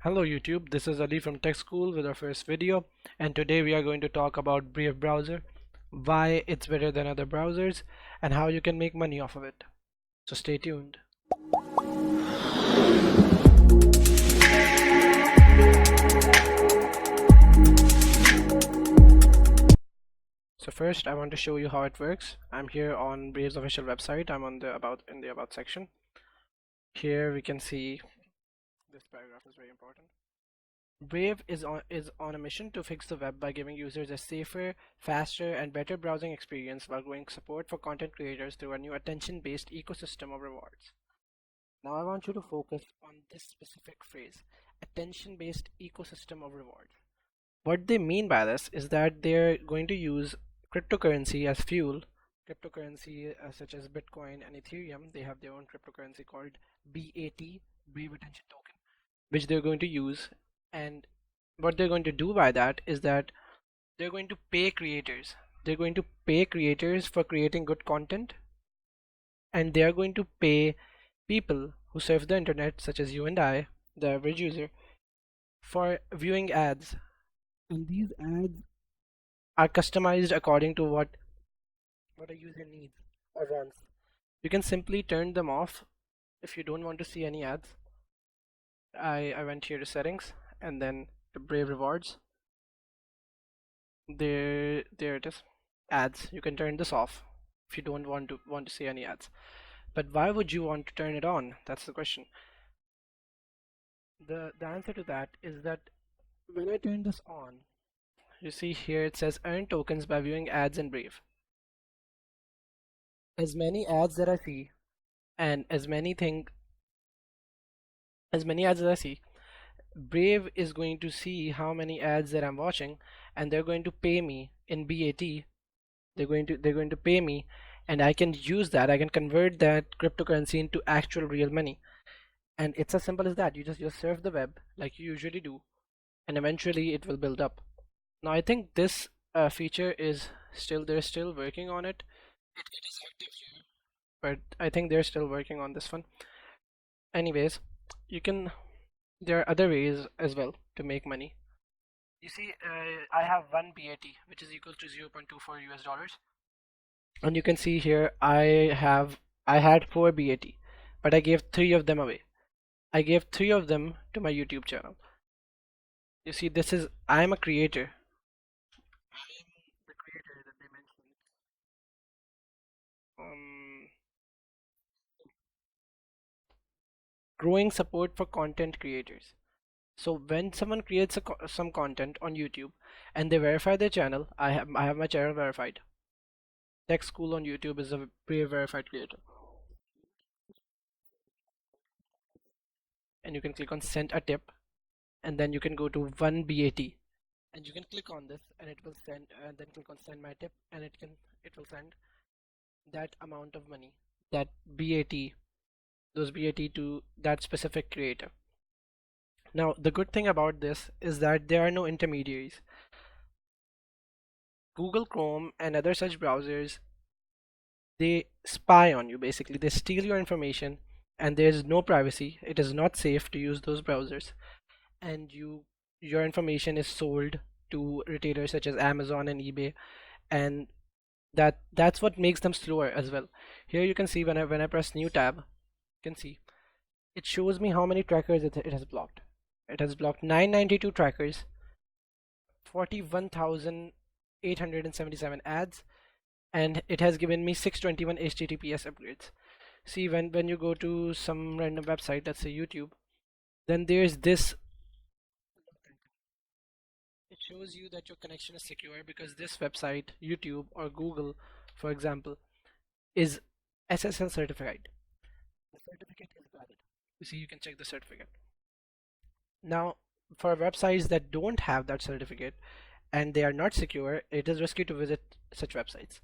Hello YouTube, this is Ali from Techschool with our first video, and today we are going to talk about Brave browser, why it's better than other browsers, and how you can make money off of it. So stay tuned. So first I want to show you how it works. I'm here on Brave's official website. I'm on the about section. Here we can see this paragraph is very important. Brave is on a mission to fix the web by giving users a safer, faster, and better browsing experience while growing support for content creators through a new attention-based ecosystem of rewards. Now I want you to focus on this specific phrase, attention-based ecosystem of rewards. What they mean by this is that they're going to use cryptocurrency as fuel. Cryptocurrency such as Bitcoin and Ethereum, they have their own cryptocurrency called BAT, Brave Attention Token, which they're going to use. And what they're going to do by that is that they're going to pay creators. They're going to pay creators for creating good content, and they are going to pay people who surf the internet, such as you and I, the average user, for viewing ads. And these ads are customized according to what a user needs or wants. You can simply turn them off if you don't want to see any ads. I went here to settings and then to Brave rewards. There it is. Ads. You can turn this off if you don't want to see any ads. But why would you want to turn it on? That's the question. The answer to that is that when I turn this on, you see here it says earn tokens by viewing ads in Brave. As many ads that I see and as many ads that I see, Brave is going to see how many ads that I'm watching, and they're going to pay me in BAT. They're going to pay me, and I can use that. I can convert that cryptocurrency into actual real money. And it's as simple as that. You just surf the web like you usually do, and eventually it will build up. Now I think this feature is they're still working on it. It is active here, but I think they're still working on this one. Anyways, you can there are other ways as well to make money. You see, I have one BAT, which is equal to 0.24 US dollars, and you can see here I had 4 BAT, but I gave 3 of them away. I gave 3 of them to my YouTube channel. You see, I'm a creator. I'm the creator that they mentioned. Um, Growing support for content creators. So when someone creates some content on YouTube and they verify their channel, I have my channel verified. Techschool on YouTube is a pre-verified creator, and you can click on send a tip, and then you can go to 1 BAT, and you can click on this, and it will send. And then click on send my tip, and it will send that amount of money, that BAT, those BAT to that specific creator. Now the good thing about this is that there are no intermediaries. Google Chrome and other such browsers, they spy on you. Basically they steal your information, and there's no privacy. It is not safe to use those browsers, and your information is sold to retailers such as Amazon and eBay, and that's what makes them slower as well. Here you can see when I press new tab, you can see it shows me how many trackers it has blocked. It has blocked 992 trackers, 41,877 ads, and it has given me 621 HTTPS upgrades. See, when you go to some random website, let's say YouTube, then there's this. It shows you that your connection is secure because this website, YouTube or Google, for example, is SSL certified. The certificate is valid. You see, you can check the certificate. Now, for websites that don't have that certificate and they are not secure, it is risky to visit such websites.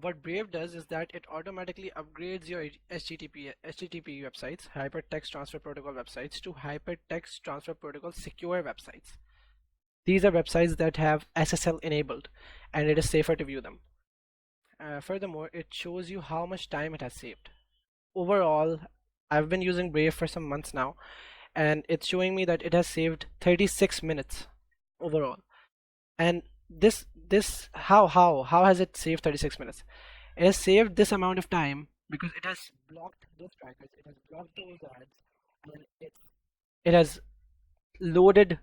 What Brave does is that it automatically upgrades your HTTP websites, Hypertext Transfer Protocol websites, to Hypertext Transfer Protocol secure websites. These are websites that have SSL enabled, and it is safer to view them. Furthermore, it shows you how much time it has saved. Overall, I've been using Brave for some months now, and it's showing me that it has saved 36 minutes overall. And this how has it saved 36 minutes? It has saved this amount of time because it has blocked those trackers, it has blocked those ads, and it has loaded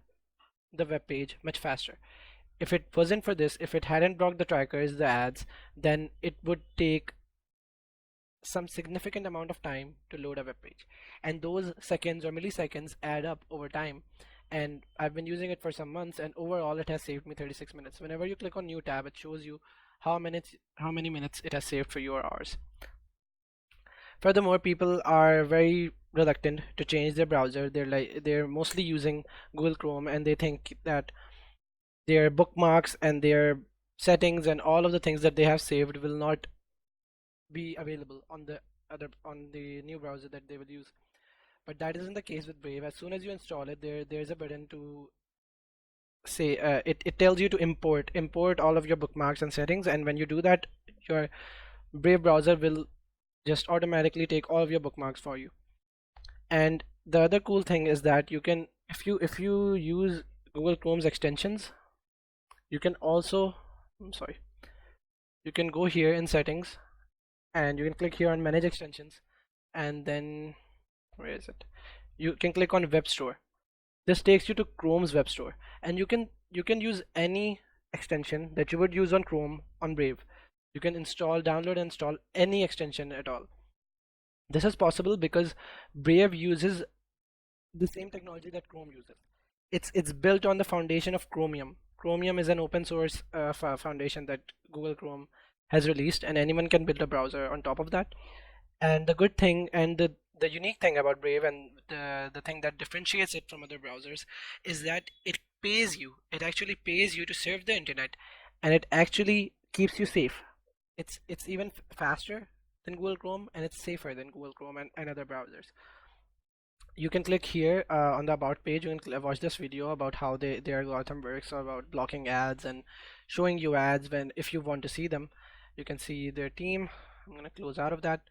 the web page much faster. If it wasn't for this, if it hadn't blocked the trackers, the ads, then it would take some significant amount of time to load a web page, and those seconds or milliseconds add up over time. And I've been using it for some months, and overall it has saved me 36 minutes. Whenever you click on new tab, it shows you how many minutes it has saved for your hours. Furthermore, people are very reluctant to change their browser. They're mostly using Google Chrome, and they think that their bookmarks and their settings and all of the things that they have saved will not be available on the new browser that they will use. But that isn't the case with Brave. As soon as you install it, there's a button to say it tells you to import all of your bookmarks and settings, and when you do that, your Brave browser will just automatically take all of your bookmarks for you. And the other cool thing is that you can, if you use Google Chrome's extensions, you can also, I'm sorry, you can go here in settings, and you can click here on manage extensions, and then where is it, you can click on web store. This takes you to Chrome's web store, and you can use any extension that you would use on Chrome on Brave. You can download and install any extension at all. This is possible because Brave uses the same technology that Chrome uses. It's built on the foundation of Chromium. Chromium is an open source foundation that Google Chrome has released, and anyone can build a browser on top of that. And the good thing and the unique thing about Brave, and the thing that differentiates it from other browsers, is that it actually pays you to surf the internet, and it actually keeps you safe. It's even faster than Google Chrome, and it's safer than Google Chrome and other browsers. You can click here on the about page. You can watch this video about how their algorithm works, about blocking ads and showing you ads when if you want to see them. You can see their team. I'm gonna close out of that.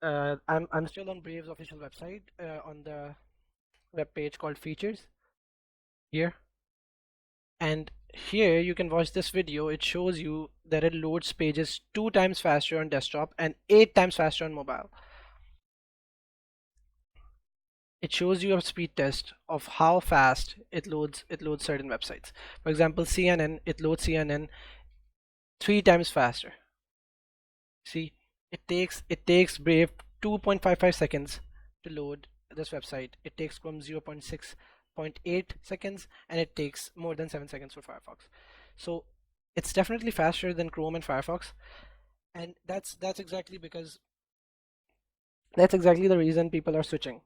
I'm still on Brave's official website on the web page called features here, and here you can watch this video. It shows you that it loads pages 2 times faster on desktop and 8 times faster on mobile. It shows you a speed test of how fast it loads certain websites. For example, CNN, it loads CNN 3 times faster. See, it takes Brave 2.55 seconds to load this website. It takes Chrome 0.6.8 seconds, and it takes more than 7 seconds for Firefox. So it's definitely faster than Chrome and Firefox, and that's exactly the reason people are switching.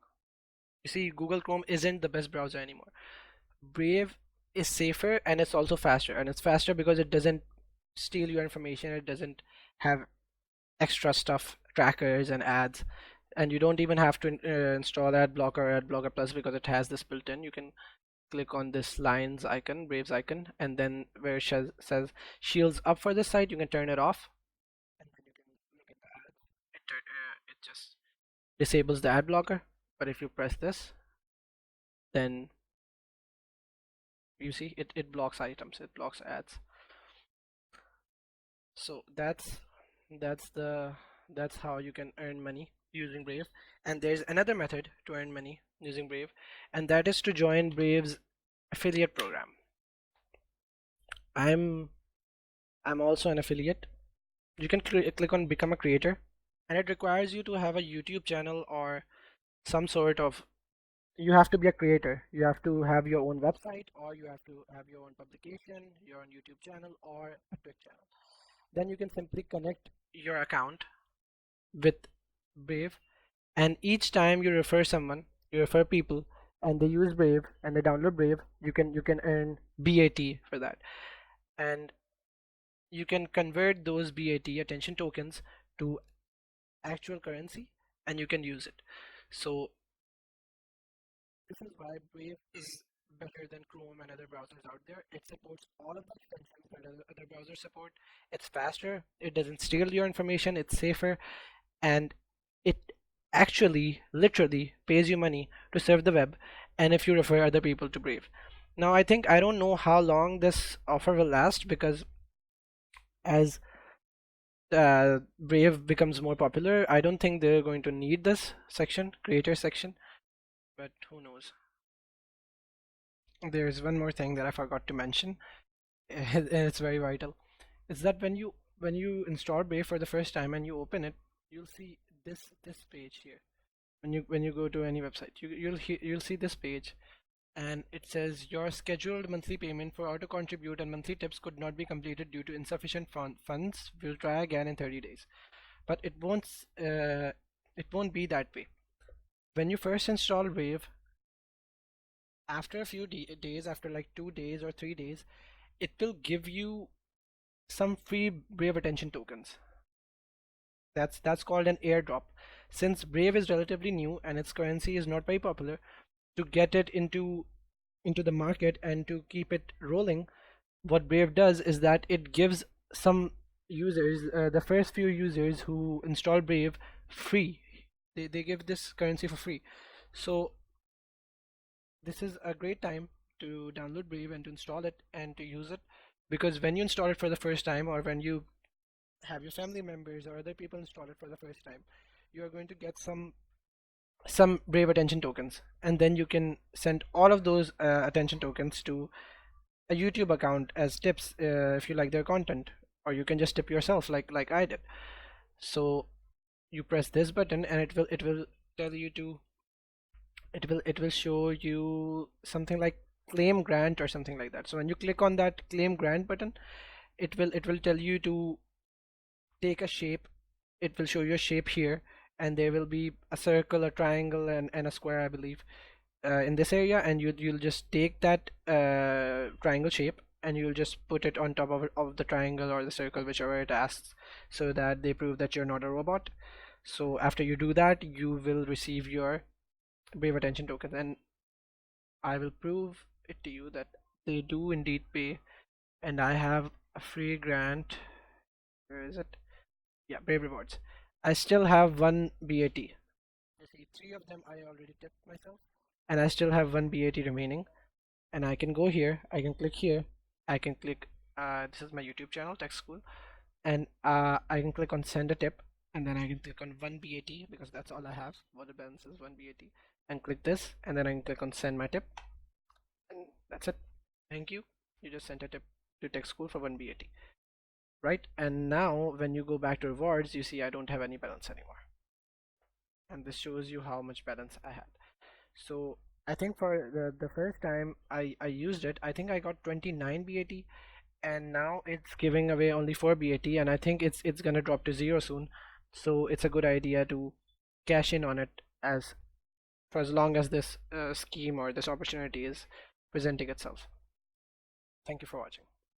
You see, Google Chrome isn't the best browser anymore. Brave is safer, and it's also faster, and it's faster because it doesn't steal your information. It doesn't have extra stuff, trackers and ads, and you don't even have to install ad blocker plus, because it has this built in. You can click on this lines icon, Braves icon, and then where it says shields up for this site, you can turn it off, and then you can look at the ads. It just disables the ad blocker. But if you press this, then you see it blocks items, it blocks ads. So that's how you can earn money using Brave. And there's another method to earn money using Brave, and that is to join Brave's affiliate program. I'm also an affiliate. You can click on become a creator, and it requires you to have a YouTube channel or some sort of, you have to be a creator. You have to have your own website, or you have to have your own publication, your own YouTube channel, or a Twitch channel. Then you can simply connect your account with Brave, and each time you refer someone, you refer people, and they use Brave and they download Brave, you can earn BAT for that, and you can convert those BAT attention tokens to actual currency, and you can use it. So this is why Brave is better than Chrome and other browsers out there. It supports all of the extensions that other browsers support. It's faster, it doesn't steal your information, it's safer, and it actually literally pays you money to serve the web, and if you refer other people to Brave. Now I don't know how long this offer will last, because as Brave becomes more popular, I don't think they're going to need this section, creator section, but who knows. There's one more thing that I forgot to mention, and it's very vital. Is that when you install Brave for the first time and you open it, you'll see this page here. When you go to any website, you'll see this page, and it says your scheduled monthly payment for auto contribute and monthly tips could not be completed due to insufficient funds. We'll try again in 30 days. But it won't be that way. When you first install Brave, after a few days, after like 2 days or 3 days, it will give you some free Brave attention tokens. That's called an airdrop. Since Brave is relatively new and its currency is not very popular, to get it into the market and to keep it rolling, what Brave does is that it gives some users, the first few users who install Brave, free. They give this currency for free. So this is a great time to download Brave and to install it and to use it, because when you install it for the first time, or when you have your family members or other people install it for the first time, you are going to get some Brave attention tokens, and then you can send all of those attention tokens to a YouTube account as tips, if you like their content, or you can just tip yourself like I did. So you press this button and it will tell you to it will show you something like claim grant or something like that. So when you click on that claim grant button, it will tell you to take a shape. It will show you a shape here, and there will be a circle, a triangle, and a square, I believe, in this area, and you'll just take that triangle shape and you'll just put it on top of the triangle or the circle, whichever it asks, so that they prove that you're not a robot. So after you do that, you will receive your Brave attention token, and I will prove it to you that they do indeed pay. And I have a free grant. Where is it? Yeah, Brave rewards. I still have one BAT. You see, three of them I already tipped myself, and I still have one BAT remaining. And I can go here, I can click here, I can click, this is my YouTube channel, Techschool, and I can click on send a tip, and then I can click on 1 BAT, because that's all I have. What the balance is 1 BAT, and click this, and then I can click on send my tip, and that's it. Thank you. You just sent a tip to Techschool for 1 BAT, right? And now when you go back to rewards, you see I don't have any balance anymore, and this shows you how much balance I had. So I think for the first time I used it, I think I got 29 BAT, and now it's giving away only 4 BAT, and I think it's gonna drop to 0 soon. So it's a good idea to cash in on it, as for as long as this scheme or this opportunity is presenting itself. Thank you for watching.